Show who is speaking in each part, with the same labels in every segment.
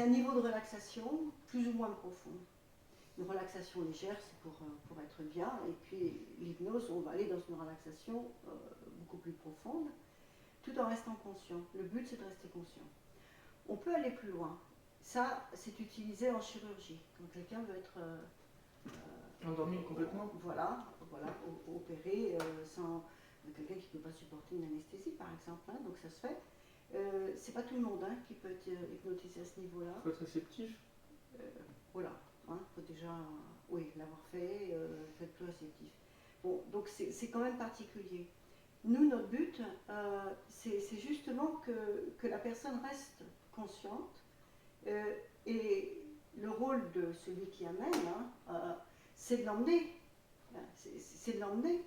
Speaker 1: un niveau de relaxation plus ou moins profond. Une relaxation légère, c'est pour être bien, et puis l'hypnose, on va aller dans une relaxation beaucoup plus profonde, tout en restant conscient. Le but, c'est de rester conscient. On peut aller plus loin. Ça, c'est utilisé en chirurgie, quand quelqu'un veut être
Speaker 2: endormi complètement.
Speaker 1: Voilà, opéré sans quelqu'un qui ne peut pas supporter une anesthésie, par exemple, hein, donc ça se fait. C'est pas tout le monde hein, qui peut être hypnotisé à ce niveau-là.
Speaker 2: Il faut être réceptif.
Speaker 1: Voilà, il faut déjà l'avoir fait, être plus réceptif. Bon, donc c'est quand même particulier. Nous, notre but, c'est justement que la personne reste consciente et le rôle de celui qui amène, c'est de l'emmener. C'est de l'emmener.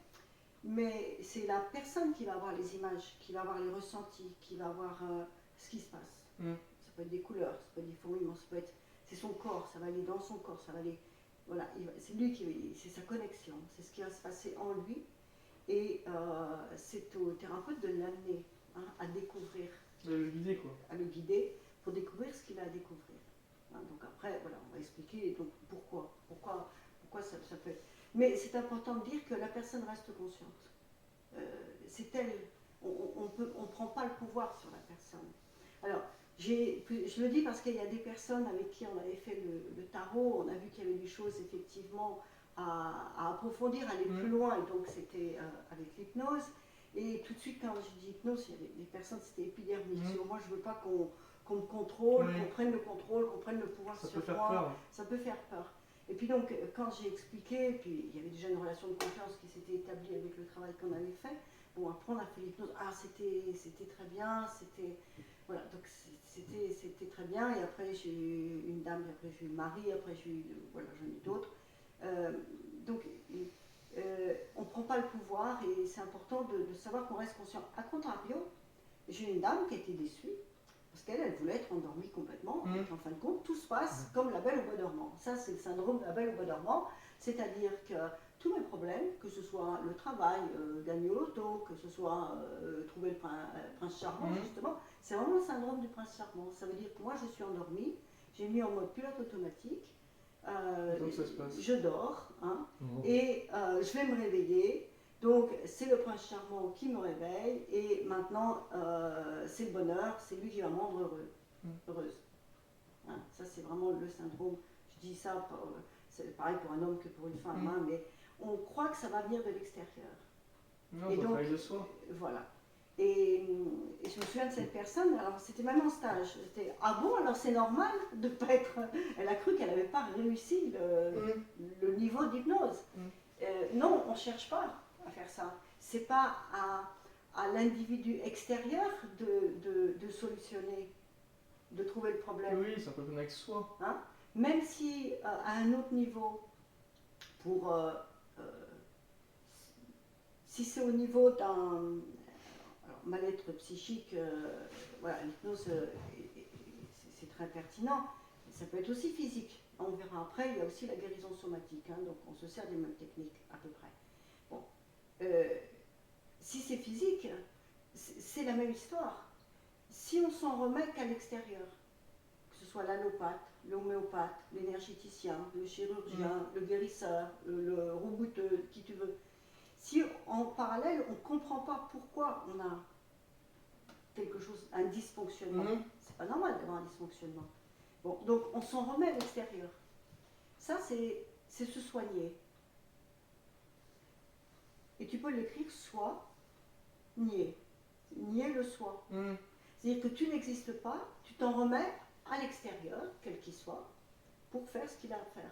Speaker 1: Mais c'est la personne qui va avoir les images, qui va avoir les ressentis, qui va avoir ce qui se passe. Ça peut être des couleurs, ça peut être des fourmillements, ça peut être. C'est son corps, ça va aller dans son corps, ça va aller. Voilà, c'est lui c'est sa connexion, c'est ce qui va se passer en lui. Et c'est au thérapeute de l'amener à découvrir.
Speaker 2: De le guider, quoi.
Speaker 1: À le guider pour découvrir ce qu'il a à découvrir. Donc après, voilà, on va expliquer donc pourquoi ça peut. Mais c'est important de dire que la personne reste consciente. C'est elle. On ne prend pas le pouvoir sur la personne. Alors, je le dis parce qu'il y a des personnes avec qui on avait fait le tarot, on a vu qu'il y avait des choses effectivement à approfondir, aller plus loin, et donc c'était avec l'hypnose. Et tout de suite, quand je dis hypnose, il y avait des personnes, c'était épidermique. Moi, je ne veux pas qu'on me contrôle, qu'on prenne le contrôle, qu'on prenne le pouvoir
Speaker 2: ça
Speaker 1: sur
Speaker 2: peut
Speaker 1: moi.
Speaker 2: Faire peur.
Speaker 1: Ça peut faire peur. Et puis donc, quand j'ai expliqué, puis il y avait déjà une relation de confiance qui s'était établie avec le travail qu'on avait fait. Bon, après on a fait l'hypnose. C'était très bien, voilà, donc c'était très bien. Et après j'ai eu une dame, après j'ai eu Marie, après j'en ai eu d'autres. Donc on ne prend pas le pouvoir et c'est important de savoir qu'on reste conscient. A contrario, j'ai une dame qui a été déçue parce qu'elle voulait être endormie complètement, et qu'en fin de compte, tout se passe comme la Belle au bois dormant. Ça, c'est le syndrome de la Belle au bois dormant, c'est-à-dire que tous mes problèmes, que ce soit le travail, gagner au loto, que ce soit trouver le prince charmant, justement, c'est vraiment le syndrome du prince charmant. Ça veut dire que moi, je suis endormie, j'ai mis en mode pilote automatique,
Speaker 2: donc ça se passe.
Speaker 1: je dors, et je vais me réveiller. Donc c'est le prince charmant qui me réveille et maintenant c'est le bonheur, c'est lui qui va me rendre heureuse. Ça c'est vraiment le syndrome, je dis ça, c'est pareil pour un homme que pour une femme, mais on croit que ça va venir de l'extérieur.
Speaker 2: Non, et donc, de soi.
Speaker 1: Voilà. Et je me souviens de cette personne, alors c'était même en stage, c'était ah bon, alors c'est normal de ne pas être. Elle a cru qu'elle n'avait pas réussi le niveau d'hypnose. Non, on ne cherche pas à faire ça. C'est pas à l'individu extérieur de solutionner, de trouver le problème.
Speaker 2: Oui, ça peut venir avec soi.
Speaker 1: Même si à un autre niveau, si c'est au niveau d'un mal-être psychique, voilà, l'hypnose c'est très pertinent. Ça peut être aussi physique. On verra après, il y a aussi la guérison somatique, donc on se sert des mêmes techniques à peu près. Bon. Si c'est physique, c'est la même histoire. Si on s'en remet qu'à l'extérieur, que ce soit l'allopathe, l'homéopathe, l'énergéticien, le chirurgien, le guérisseur, le robouteux, qui tu veux, si en parallèle on ne comprend pas pourquoi on a quelque chose, un dysfonctionnement, c'est pas normal d'avoir un dysfonctionnement. Bon, donc on s'en remet à l'extérieur. Ça, c'est se soigner. Et tu peux l'écrire soi, nier. Nier le soi. C'est-à-dire que tu n'existes pas, tu t'en remets à l'extérieur, quel qu'il soit, pour faire ce qu'il a à faire.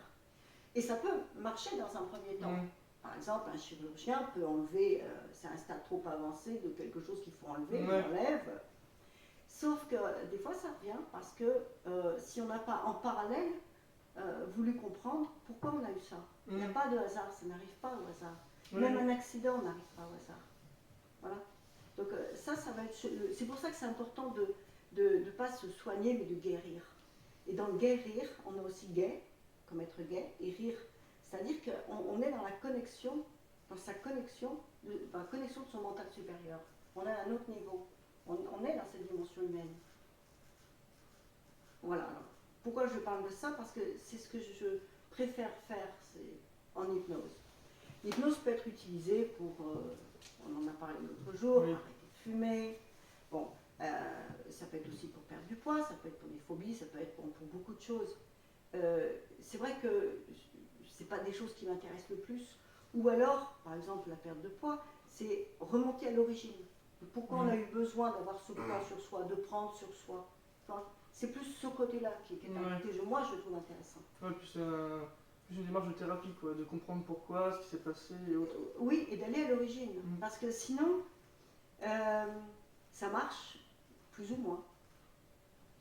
Speaker 1: Et ça peut marcher dans un premier temps. Par exemple, un chirurgien peut enlever, c'est un stade trop avancé de quelque chose qu'il faut enlever, il enlève. Sauf que des fois ça revient parce que si on n'a pas en parallèle voulu comprendre pourquoi on a eu ça. Il n'y a pas de hasard, ça n'arrive pas au hasard. Même un accident n'arrive pas au hasard. Voilà. Donc ça va être. C'est pour ça que c'est important de ne pas se soigner mais de guérir. Et dans le guérir, on a aussi gai, comme être gai, et rire. C'est-à-dire qu'on est dans la connexion, dans sa connexion, dans la connexion de son mental supérieur. On est à un autre niveau. On est dans cette dimension humaine. Voilà. pourquoi je parle de ça? Parce que c'est ce que je préfère faire en hypnose. L'hypnose peut être utilisée pour, on en a parlé l'autre jour,
Speaker 2: Oui.
Speaker 1: arrêter de fumer. Bon, ça peut être aussi pour perdre du poids, ça peut être pour des phobies, ça peut être pour beaucoup de choses. C'est vrai que c'est pas des choses qui m'intéressent le plus. Ou alors, par exemple, la perte de poids, c'est remonter à l'origine. Pourquoi on a eu besoin d'avoir ce poids sur soi, de prendre sur soi. Enfin, c'est plus ce côté-là qui est moi je trouve intéressant.
Speaker 2: Ouais, plus une démarche de thérapie, quoi, de comprendre pourquoi, ce qui s'est passé et autres.
Speaker 1: Oui, et d'aller à l'origine. Parce que sinon, ça marche plus ou moins.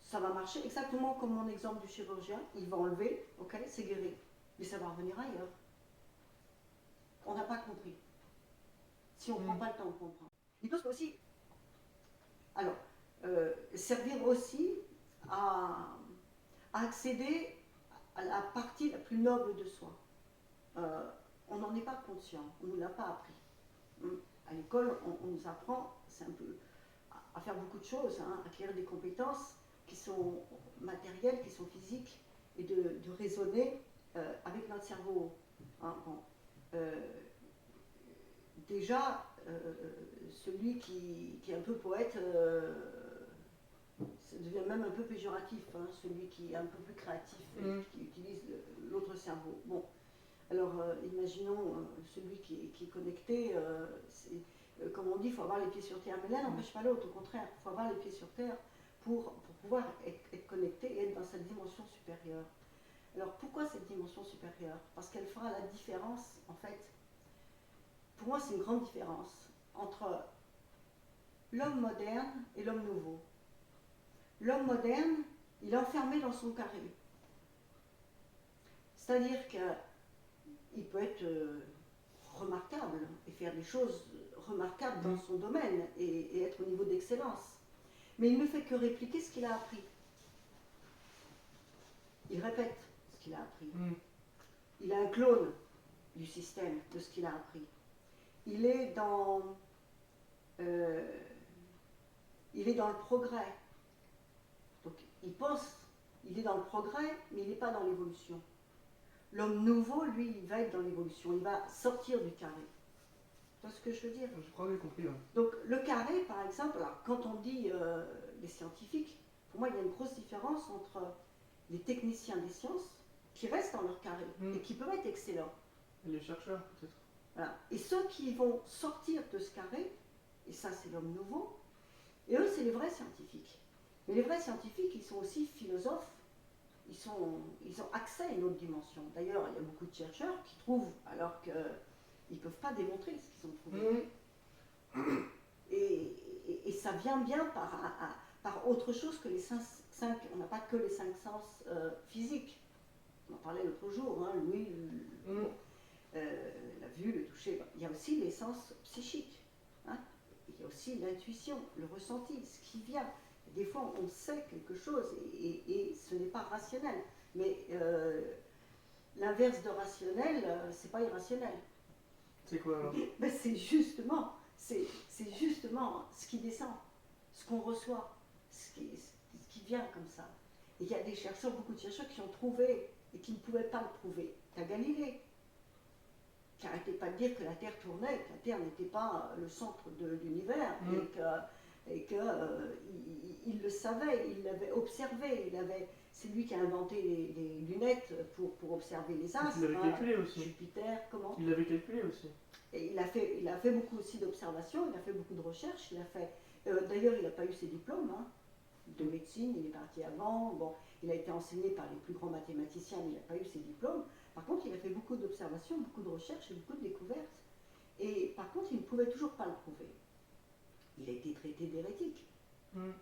Speaker 1: Ça va marcher exactement comme mon exemple du chirurgien. Il va enlever, ok, c'est guéri. Mais ça va revenir ailleurs. On n'a pas compris. Si on ne prend pas le temps de comprendre. Il peut aussi, alors, servir aussi à accéder à la partie la plus noble de soi. On n'en est pas conscient, on ne nous l'a pas appris. À l'école, on nous apprend, c'est un peu, à faire beaucoup de choses, hein, à acquérir des compétences qui sont matérielles, qui sont physiques, et de raisonner avec notre cerveau. Hein, bon. Déjà, celui qui est un peu poète, ça devient même un peu péjoratif, hein, celui qui est un peu plus créatif, qui utilise l'autre cerveau. Bon, alors imaginons celui qui est connecté, comme on dit, il faut avoir les pieds sur terre, mais là n'empêche pas l'autre, au contraire, il faut avoir les pieds sur terre pour pouvoir être connecté et être dans cette dimension supérieure. Alors pourquoi cette dimension supérieure? Parce qu'elle fera la différence, en fait, pour moi c'est une grande différence entre l'homme moderne et l'homme nouveau. L'homme moderne, il est enfermé dans son carré. C'est-à-dire qu'il peut être remarquable et faire des choses remarquables dans son domaine et être au niveau d'excellence. Mais il ne fait que répliquer ce qu'il a appris. Il répète ce qu'il a appris. Il a un clone du système, de ce qu'il a appris. Il est dans le progrès. Donc il pense, il est dans le progrès, mais il n'est pas dans l'évolution. L'homme nouveau, lui, il va être dans l'évolution, il va sortir du carré. Tu vois ce que je veux dire?
Speaker 2: Je crois que j'ai compris. Ouais.
Speaker 1: Donc le carré, par exemple, alors, quand on dit les scientifiques, pour moi, il y a une grosse différence entre les techniciens des sciences, qui restent dans leur carré, et qui peuvent être excellents.
Speaker 2: Et les chercheurs, peut-être.
Speaker 1: Voilà. Et ceux qui vont sortir de ce carré, et ça c'est l'homme nouveau, et eux c'est les vrais scientifiques. Mais les vrais scientifiques, ils sont aussi philosophes, ils ont accès à une autre dimension. D'ailleurs, il y a beaucoup de chercheurs qui trouvent, alors qu'ils ne peuvent pas démontrer ce qu'ils ont trouvé. Et ça vient bien par autre chose que les cinq, on n'a pas que les 5 sens physiques. On en parlait l'autre jour, hein, l'ouïe, la vue, le toucher. Il y a aussi les sens psychiques. Hein. Il y a aussi l'intuition, le ressenti, ce qui vient. Des fois, on sait quelque chose et ce n'est pas rationnel. Mais l'inverse de rationnel, c'est pas irrationnel.
Speaker 2: C'est quoi alors?
Speaker 1: Ben, c'est justement ce qui descend, ce qu'on reçoit, ce qui vient comme ça. Et il y a des chercheurs, beaucoup de chercheurs qui ont trouvé et qui ne pouvaient pas le prouver. T'as Galilée, qui n'arrêtait pas de dire que la Terre tournait, que la Terre n'était pas le centre de l'univers, et qu'il le savait, il l'avait observé, c'est lui qui a inventé les lunettes pour observer les astres.
Speaker 2: Il l'avait calculé aussi.
Speaker 1: Jupiter, comment?
Speaker 2: Il l'avait calculé aussi.
Speaker 1: Et il a fait beaucoup aussi d'observations, il a fait beaucoup de recherches, d'ailleurs il n'a pas eu ses diplômes, hein, de médecine, il est parti avant, bon, il a été enseigné par les plus grands mathématiciens, mais il n'a pas eu ses diplômes. Par contre, il a fait beaucoup d'observations, beaucoup de recherches et beaucoup de découvertes. Et par contre, il ne pouvait toujours pas le prouver. Il a été traité d'hérétique. Hein?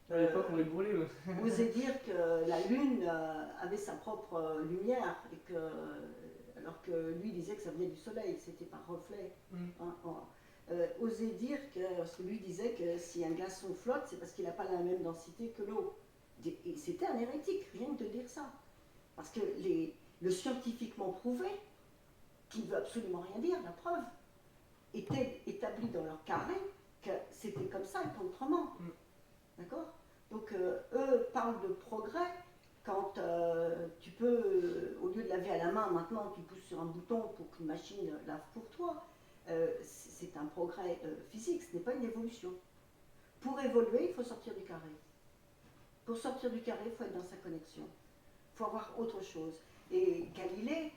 Speaker 2: À l'époque, on les brûlait.
Speaker 1: Osait dire que la Lune avait sa propre lumière, alors que lui disait que ça venait du Soleil, c'était par reflet. Osait dire parce que lui disait que si un glaçon flotte, c'est parce qu'il n'a pas la même densité que l'eau. Et c'était un hérétique, rien que de dire ça. Parce que le scientifiquement prouvé, qui ne veut absolument rien dire, la preuve, était établi dans leur carré que c'était comme ça et pas autrement. D'accord? Donc eux parlent de progrès quand tu peux, au lieu de laver à la main, maintenant tu pousses sur un bouton pour qu'une machine lave pour toi, c'est un progrès physique, ce n'est pas une évolution. Pour évoluer, il faut sortir du carré. Pour sortir du carré, il faut être dans sa connexion. Il faut avoir autre chose. Et Galilée,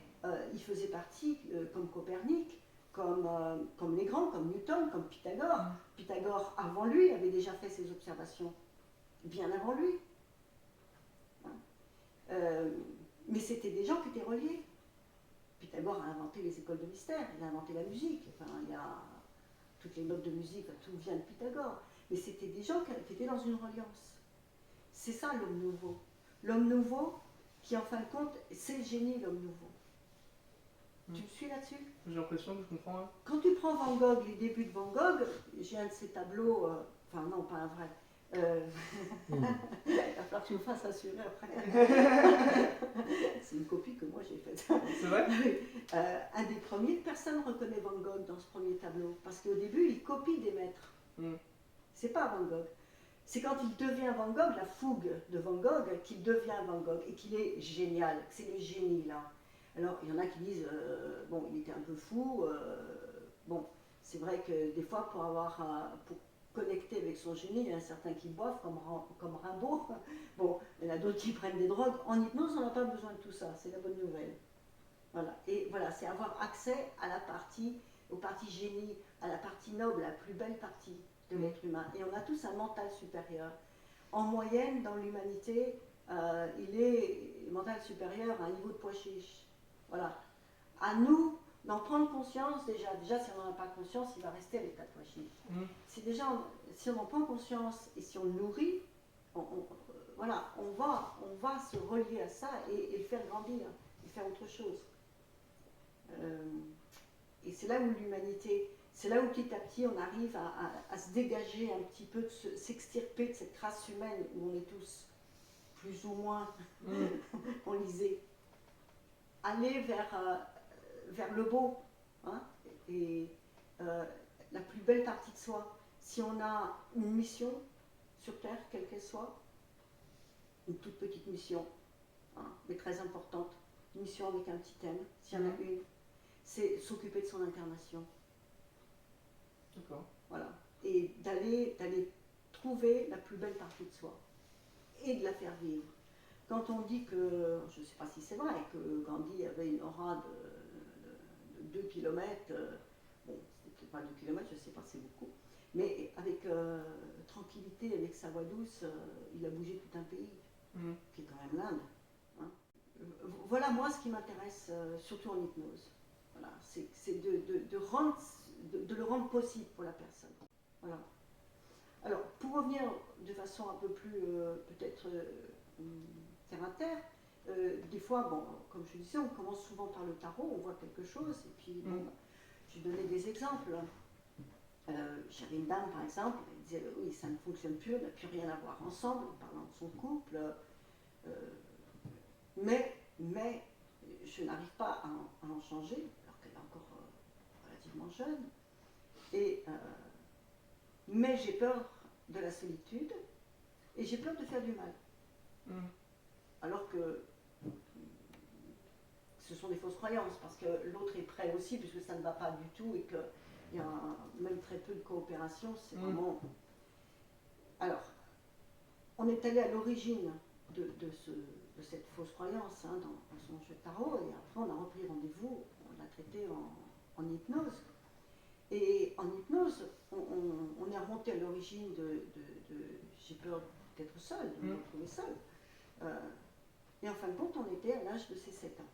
Speaker 1: il faisait partie, comme Copernic, comme les grands, comme Newton, comme Pythagore. Pythagore, avant lui, avait déjà fait ses observations, bien avant lui. Mais c'était des gens qui étaient reliés. Pythagore a inventé les écoles de mystère, il a inventé la musique, enfin, il y a toutes les notes de musique, tout vient de Pythagore. Mais c'était des gens qui étaient dans une reliance. C'est ça l'homme nouveau. L'homme nouveau qui, en fin de compte, c'est le génie, l'homme nouveau. Tu me suis là-dessus?
Speaker 2: J'ai l'impression que je comprends. Hein.
Speaker 1: Quand tu prends Van Gogh, les débuts de Van Gogh, j'ai un de ses tableaux, enfin non, pas un vrai. Il va falloir que tu me fasses assurer après. C'est une copie que moi j'ai faite.
Speaker 2: C'est vrai?
Speaker 1: Un des premiers, personne ne reconnaît Van Gogh dans ce premier tableau. Parce qu'au début, il copie des maîtres. C'est pas Van Gogh. C'est quand il devient Van Gogh, la fougue de Van Gogh, qu'il devient Van Gogh et qu'il est génial. C'est le génie là. Alors, il y en a qui disent, bon, il était un peu fou. Bon, c'est vrai que des fois, pour connecter avec son génie, il y en a certains qui boivent, comme Rimbaud. Bon, il y en a d'autres qui prennent des drogues. En hypnose, on n'a pas besoin de tout ça. C'est la bonne nouvelle. Voilà. Et voilà, c'est avoir accès à aux parties génie, à la partie noble, la plus belle partie de l'être humain. Et on a tous un mental supérieur. En moyenne, dans l'humanité, le mental supérieur à un niveau de pois chiche. Voilà. À nous d'en prendre conscience déjà. Déjà, si on n'en a pas conscience, il va rester à l'état de pois chiche. Si on en prend conscience et si on le nourrit, voilà, on va se relier à ça et le faire grandir, et faire autre chose. Et c'est là où l'humanité, c'est là où petit à petit on arrive à se dégager un petit peu, s'extirper de cette race humaine où on est tous plus ou moins enlisés. Aller vers le beau, hein, et la plus belle partie de soi. Si on a une mission sur Terre, quelle qu'elle soit, une toute petite mission, hein, mais très importante, une mission avec un petit thème, s'il y en a une, c'est s'occuper de son incarnation.
Speaker 2: D'accord.
Speaker 1: Voilà. Et d'aller trouver la plus belle partie de soi et de la faire vivre. Quand on dit que, je ne sais pas si c'est vrai, que Gandhi avait une aura de 2 km, bon, c'était pas 2 km, je ne sais pas, c'est beaucoup, mais avec tranquillité, avec sa voix douce, il a bougé tout un pays, qui est quand même l'Inde. Hein. Voilà, moi, ce qui m'intéresse, surtout en hypnose. Voilà, c'est de le rendre possible pour la personne. Voilà. Alors, pour revenir de façon un peu plus, peut-être, terre à terre, des fois, bon, comme je disais, on commence souvent par le tarot, on voit quelque chose, et puis, bon, je donnais des exemples. J'avais une dame, par exemple, elle disait, oui, ça ne fonctionne plus, on n'a plus rien à voir ensemble, en parlant de son couple, mais je n'arrive pas à en changer, alors qu'elle est encore relativement jeune, mais j'ai peur de la solitude, et j'ai peur de faire du mal. Alors que ce sont des fausses croyances, parce que l'autre est prêt aussi, puisque ça ne va pas du tout, et qu'il y a même très peu de coopération, c'est vraiment... Alors, on est allé à l'origine de cette fausse croyance, hein, dans son jeu de tarot, et après on a repris rendez-vous, on l'a traité en hypnose. Et en hypnose, on est remonté à l'origine de j'ai peur d'être seule, de me retrouver seule. Et en fin de compte, on était à l'âge de ses 7 ans.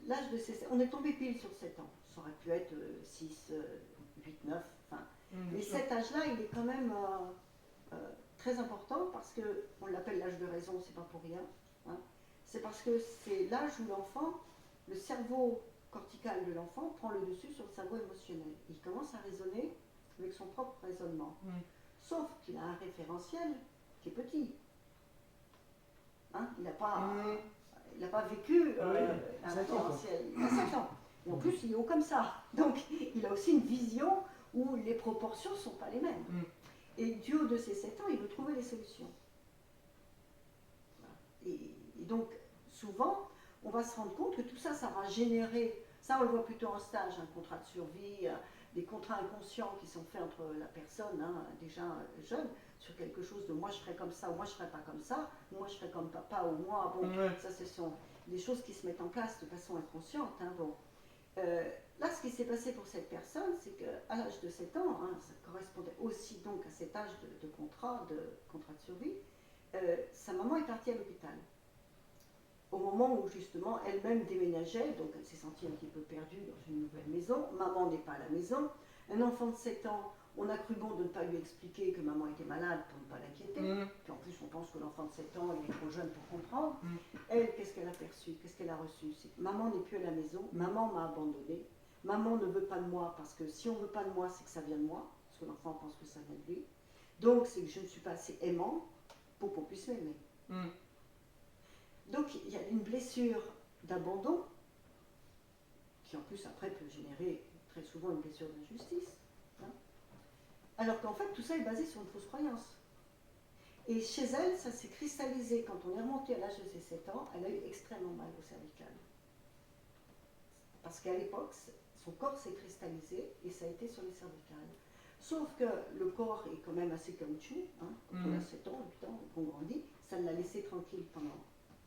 Speaker 1: L'âge de ses 7 ans, on est tombé pile sur 7 ans. Ça aurait pu être 6, 8, 9, enfin. Mais cet âge-là, il est quand même très important parce qu'on l'appelle l'âge de raison, c'est pas pour rien. Hein. C'est parce que c'est l'âge où l'enfant, le cerveau cortical de l'enfant prend le dessus sur le cerveau émotionnel. Il commence à raisonner avec son propre raisonnement. Sauf qu'il a un référentiel qui est petit. Hein, il n'a pas vécu un référentiel. Il a 7 ans. Et en plus, il est haut comme ça. Donc, il a aussi une vision où les proportions ne sont pas les mêmes. Et du haut de ses 7 ans, il veut trouver les solutions. et donc, souvent, on va se rendre compte que tout ça, ça va générer, ça on le voit plutôt en stage, un contrat de survie, des contrats inconscients qui sont faits entre la personne, déjà jeune, sur quelque chose de moi je ferais comme ça, ou moi je ferais pas comme ça, moi je ferais comme papa, ou moi, bon, ça ce sont des choses qui se mettent en place de façon inconsciente, bon. Là, ce qui s'est passé pour cette personne, c'est qu'à l'âge de 7 ans, ça correspondait aussi donc à cet âge de contrat de survie, sa maman est partie à l'hôpital. Au moment où justement elle-même déménageait, donc elle s'est sentie un petit peu perdue dans une nouvelle maison, maman n'est pas à la maison, un enfant de 7 ans, on a cru bon de ne pas lui expliquer que maman était malade pour ne pas l'inquiéter, puis en plus on pense que l'enfant de 7 ans il est trop jeune pour comprendre. Elle, qu'est-ce qu'elle a perçu, qu'est-ce qu'elle a reçu? C'est que maman n'est plus à la maison, maman m'a abandonnée, maman ne veut pas de moi parce que si on ne veut pas de moi c'est que ça vient de moi, parce que l'enfant pense que ça vient de lui, donc c'est que je ne suis pas assez aimant pour qu'on puisse m'aimer. Donc il y a une blessure d'abandon, qui en plus après peut générer très souvent une blessure d'injustice, alors qu'en fait tout ça est basé sur une fausse croyance. Et chez elle, ça s'est cristallisé quand on est remonté à l'âge de ses 7 ans, elle a eu extrêmement mal au cervical. Parce qu'à l'époque, son corps s'est cristallisé et ça a été sur les cervicales. Sauf que le corps est quand même assez caoutchouc, quand on a 7 ans, 8 ans, qu'on grandit, ça l'a laissé tranquille pendant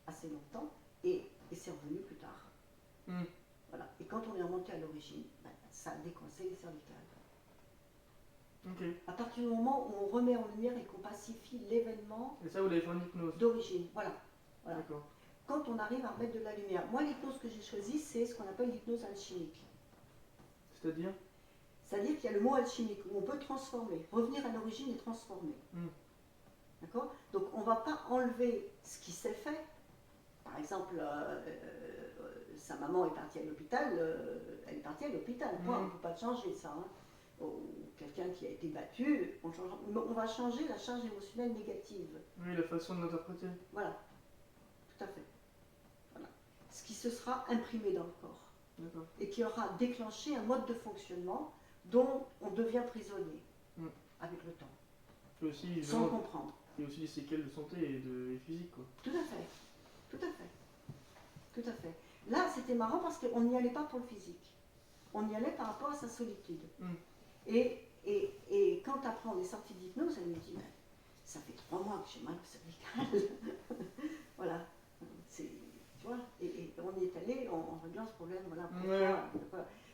Speaker 1: assez longtemps et c'est revenu plus tard. Voilà. Et quand on est remonté à l'origine, ça a décoincé les cervicales. À partir du moment où on remet en lumière et qu'on pacifie l'événement
Speaker 2: et ça, vous l'avez fait en hypnose
Speaker 1: d'origine, voilà.
Speaker 2: D'accord.
Speaker 1: Quand on arrive à remettre de la lumière. Moi, l'hypnose que j'ai choisie, c'est ce qu'on appelle l'hypnose alchimique.
Speaker 2: C'est-à-dire
Speaker 1: C'est-à-dire qu'il y a le mot alchimique, où on peut transformer, revenir à l'origine et transformer. D'accord? Donc on ne va pas enlever ce qui s'est fait. Par exemple, sa maman est partie à l'hôpital, elle est partie à l'hôpital. On ne peut pas changer ça. Ou quelqu'un qui a été battu, on va changer la charge émotionnelle négative.
Speaker 2: Oui, la façon de l'interpréter.
Speaker 1: Voilà, tout à fait. Voilà. Ce qui se sera imprimé dans le corps.
Speaker 2: D'accord.
Speaker 1: Et qui aura déclenché un mode de fonctionnement dont on devient prisonnier avec le temps.
Speaker 2: Et aussi,
Speaker 1: sans comprendre.
Speaker 2: Il y a aussi des séquelles de santé et physique, quoi.
Speaker 1: Tout à fait. Tout à fait. Tout à fait. Là, c'était marrant parce qu'on n'y allait pas pour le physique. On y allait par rapport à sa solitude. Et quand après on est sorti d'hypnose, elle me dit, ça fait 3 mois que j'ai mal au cervical. Voilà. Tu vois, et on y est allé en réglant ce problème. Voilà.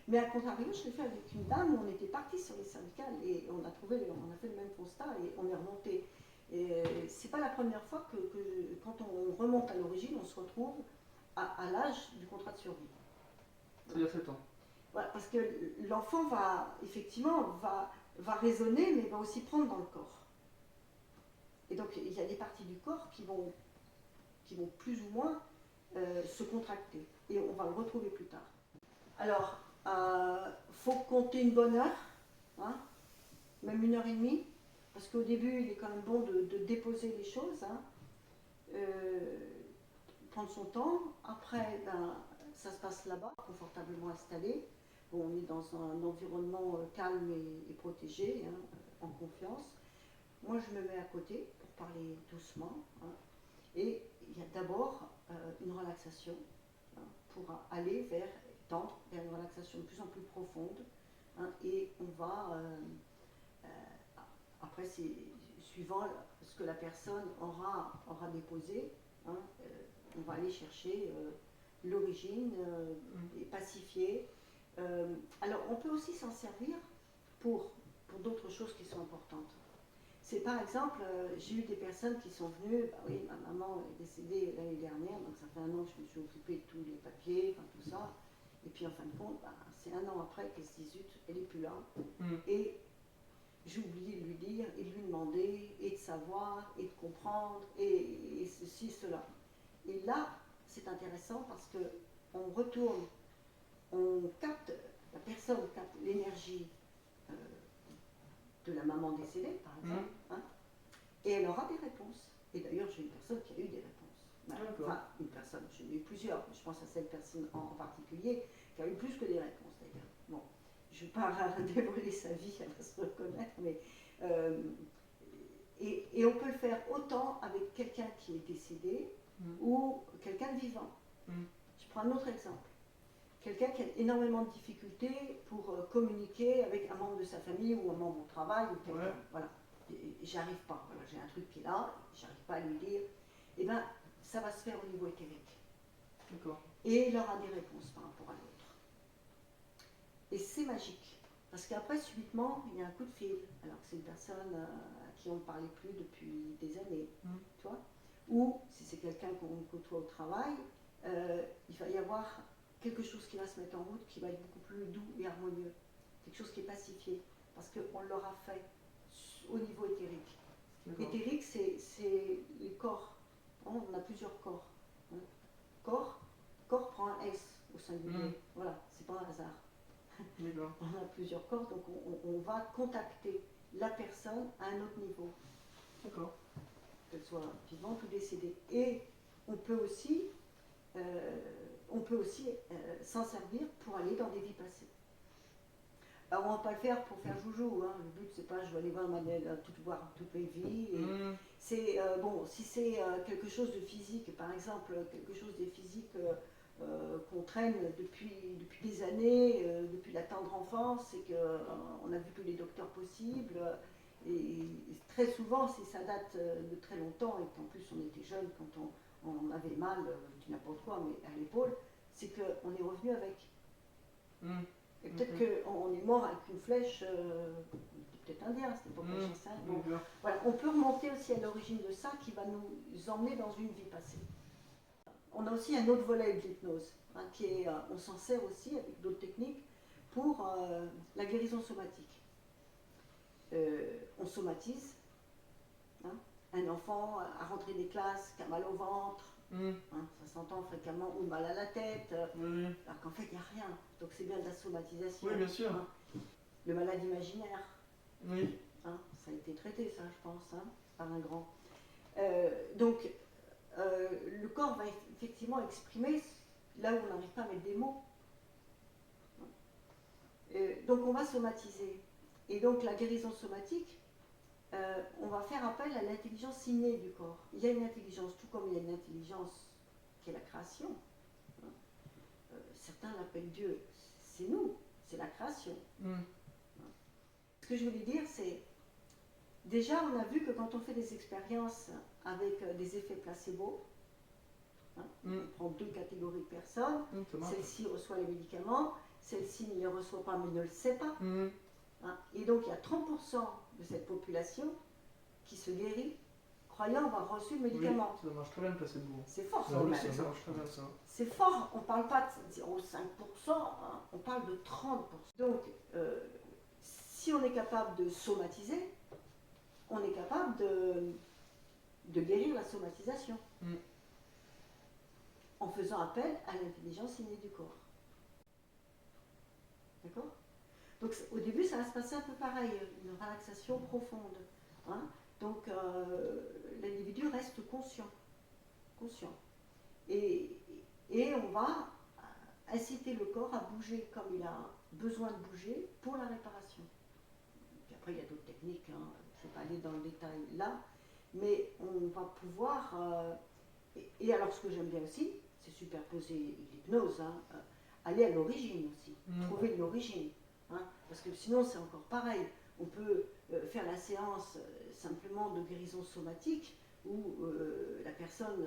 Speaker 1: Mais à contrario, je l'ai fait avec une dame où on était parti sur les cervicales et on a fait le même constat et on est remonté. Et c'est pas la première fois que quand on remonte à l'origine, on se retrouve à l'âge du contrat de survie.
Speaker 2: C'est-à-dire 7 ans.
Speaker 1: Voilà, parce que l'enfant va raisonner, mais va aussi prendre dans le corps. Et donc il y a des parties du corps qui vont plus ou moins se contracter. Et on va le retrouver plus tard. Alors, faut compter une bonne heure, même 1h30, parce qu'au début, il est quand même bon de déposer les choses, prendre son temps. Après, ça se passe là-bas, confortablement installé. Bon, on est dans un environnement calme et protégé, en confiance. Moi, je me mets à côté pour parler doucement. Et il y a d'abord une relaxation pour aller tendre vers une relaxation de plus en plus profonde. Et on va, après, c'est suivant ce que la personne aura déposé, on va aller chercher l'origine et pacifier. Alors, on peut aussi s'en servir pour d'autres choses qui sont importantes. C'est par exemple, j'ai eu des personnes qui sont venues, oui, ma maman est décédée l'année dernière, donc ça fait 1 an que je me suis occupée de tous les papiers, tout ça. Et puis en fin de compte, c'est 1 an après qu'elle se dit, zut, elle n'est plus là. Et j'ai oublié de lui dire et de lui demander, et de savoir, et de comprendre, et ceci, cela. Et là, c'est intéressant parce qu'on retourne, la personne capte l'énergie de la maman décédée, par exemple, et elle aura des réponses. Et d'ailleurs, j'ai une personne qui a eu des réponses. Enfin, une personne, j'ai eu plusieurs, mais je pense à cette personne en particulier, qui a eu plus que des réponses d'ailleurs. Bon, je ne vais pas dévoiler sa vie, elle va se reconnaître, mais... et on peut le faire autant avec quelqu'un qui est décédé ou quelqu'un de vivant. Je prends un autre exemple. Quelqu'un qui a énormément de difficultés pour communiquer avec un membre de sa famille ou un membre au travail ou quelqu'un.
Speaker 2: Ouais.
Speaker 1: Voilà. J'arrive pas. Voilà, j'ai un truc qui est là, j'arrive pas à lui dire. Eh bien, ça va se faire au niveau éthérique.
Speaker 2: D'accord.
Speaker 1: Et il aura des réponses par rapport à l'autre. Et c'est magique. Parce qu'après, subitement, il y a un coup de fil. Alors que c'est une personne à qui on ne parlait plus depuis des années. Tu vois ? Ou si c'est quelqu'un qu'on côtoie au travail, il va y avoir quelque chose qui va se mettre en route qui va être beaucoup plus doux et harmonieux. Quelque chose qui est pacifié. Parce qu'on l'aura fait au niveau éthérique. Éthérique, c'est les corps. On a plusieurs corps. Corps prend un S au singulier. Voilà, c'est pas un hasard. On a plusieurs corps, donc on va contacter la personne à un autre niveau.
Speaker 2: D'accord.
Speaker 1: Qu'elle soit vivante ou décédée. Et on peut aussi s'en servir pour aller dans des vies passées. Alors on ne va pas le faire pour faire joujou, hein. Le but c'est pas je vais aller voir Manel, voir toutes mes vies. Et c'est bon, si c'est quelque chose de physique, par exemple quelque chose de physique qu'on traîne depuis des années, depuis la tendre enfance, et qu'on a vu tous les docteurs possibles. Et très souvent, si ça date de très longtemps, et qu'en plus on était jeunes quand on avait mal, je dis n'importe quoi, mais à l'épaule, c'est qu'on est revenu avec. Et peut-être qu'on est mort avec une flèche, peut-être indien, c'était pas j'en sais rien. Bon, voilà, on peut remonter aussi à l'origine de ça qui va nous emmener dans une vie passée. On a aussi un autre volet de l'hypnose, hein, qui est, on s'en sert aussi avec d'autres techniques pour la guérison somatique. On somatise, hein, un enfant à rentrer des classes, qui a mal au ventre, hein, ça s'entend fréquemment, ou mal à la tête, alors qu'en fait il n'y a rien. Donc c'est bien de la somatisation.
Speaker 2: Oui, bien sûr.
Speaker 1: Hein. Le malade imaginaire,
Speaker 2: oui.
Speaker 1: Hein, ça a été traité, ça, je pense, hein, par un grand. Donc, le corps va effectivement exprimer là où on n'arrive pas à mettre des mots. Donc, on va somatiser. Et donc, la guérison somatique, on va faire appel à l'intelligence innée du corps. Il y a une intelligence, tout comme il y a une intelligence qui est la création. Hein. Certains l'appellent Dieu. C'est nous, c'est la création. Ce que je voulais dire, c'est déjà, on a vu que quand on fait des expériences avec des effets placebo, hein, on prend deux catégories de personnes, celle-ci reçoit les médicaments, celle-ci ne les reçoit pas mais ne le sait pas. Hein, et donc il y a 30% de cette population qui se guérit croyant avoir reçu le médicament.
Speaker 2: Oui, ça marche très bien le placebo.
Speaker 1: C'est fort
Speaker 2: ça marche très bien ça.
Speaker 1: C'est fort, on ne parle pas de 0,5%, hein, on parle de 30%. Donc, si on est capable de somatiser, on est capable de guérir la somatisation en faisant appel à l'intelligence innée du corps. D'accord ? Donc au début, ça va se passer un peu pareil, une relaxation profonde. Hein ? Donc l'individu reste conscient. Et on va inciter le corps à bouger comme il a besoin de bouger pour la réparation. Puis après, il y a d'autres techniques, hein. Je ne vais pas aller dans le détail là, mais on va pouvoir... et alors, ce que j'aime bien aussi, c'est superposer l'hypnose, hein, aller à l'origine aussi, trouver l'origine. Hein, parce que sinon, c'est encore pareil. On peut faire la séance simplement de guérison somatique, où la personne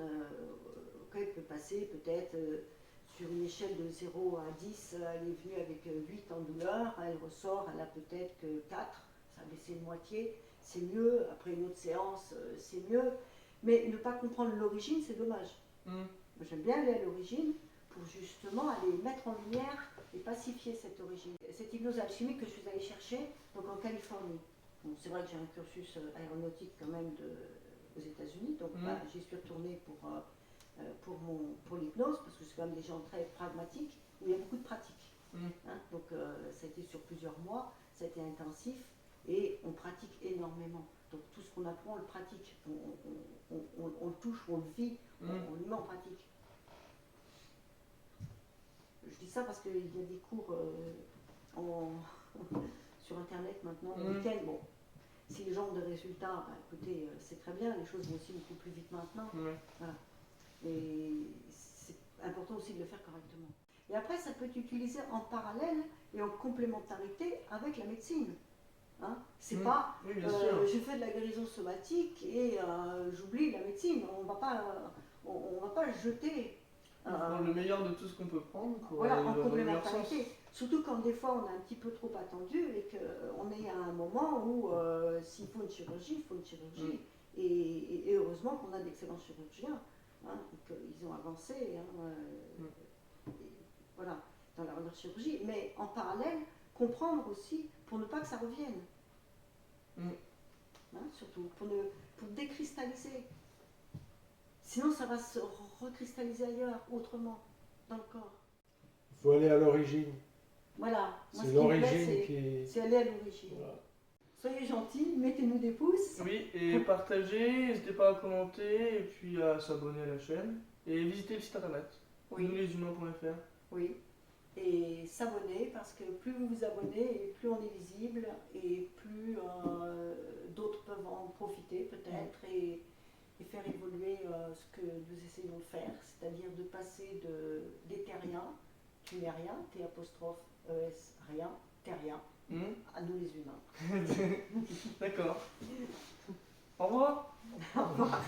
Speaker 1: peut passer peut-être sur une échelle de 0 à 10, elle est venue avec 8 en douleur, elle ressort, elle a peut-être que 4, ça a baissé de moitié, c'est mieux, après une autre séance, c'est mieux, mais ne pas comprendre l'origine, c'est dommage. Moi, j'aime bien aller à l'origine pour justement aller mettre en lumière et pacifier cette origine. Cette hypnose alchimique que je suis allée chercher donc en Californie. Bon, c'est vrai que j'ai un cursus aéronautique quand même aux États-Unis, donc j'y suis retournée pour l'hypnose, parce que c'est quand même des gens très pragmatiques, où il y a beaucoup de pratiques. Hein, donc ça a été sur plusieurs mois, ça a été intensif, et on pratique énormément. Donc tout ce qu'on apprend, on le pratique, on le touche, on le vit, on le met en pratique. Je dis ça parce qu'il y a des cours sur internet maintenant, le week-end. Bon, si les gens ont des résultats, bah, écoutez, c'est très bien, les choses vont aussi beaucoup plus vite maintenant. Voilà. Et c'est important aussi de le faire correctement. Et après, ça peut être utilisé en parallèle et en complémentarité avec la médecine. Hein, c'est pas
Speaker 2: Oui, bien sûr.
Speaker 1: je fais de la guérison somatique et j'oublie la médecine. On va pas jeter.
Speaker 2: Prendre le meilleur de tout ce qu'on peut prendre pour
Speaker 1: Voilà,
Speaker 2: aller
Speaker 1: en
Speaker 2: dans le meilleur sens.
Speaker 1: complémentarité. Surtout quand des fois on a un petit peu trop attendu et qu'on est à un moment où s'il faut une chirurgie, il faut une chirurgie. Et heureusement qu'on a d'excellents chirurgiens, hein, qu'ils ont avancé. Hein, et voilà, dans leur chirurgie. Mais en parallèle, comprendre aussi pour ne pas que ça revienne. Hein, surtout, pour décristalliser. Sinon, ça va se recristalliser ailleurs, autrement, dans le corps.
Speaker 3: Il faut aller à l'origine.
Speaker 1: Voilà. Moi,
Speaker 3: C'est l'origine qui...
Speaker 1: c'est aller à l'origine.
Speaker 3: Voilà.
Speaker 1: Soyez gentils, mettez-nous des pouces.
Speaker 2: Oui, et partagez, n'hésitez pas à commenter, et puis à s'abonner à la chaîne. Et visitez le site internet,
Speaker 1: Oui.
Speaker 2: nouslesumains.fr.
Speaker 1: Oui. Et s'abonner, parce que plus vous vous abonnez, et plus on est visible, et plus d'autres peuvent en profiter peut-être, et faire évoluer ce que nous essayons de faire, c'est-à-dire de passer des terriens, tu n'es rien, T apostrophe ES rien, terrien, à nous les humains.
Speaker 2: D'accord. Au revoir.
Speaker 1: Au revoir.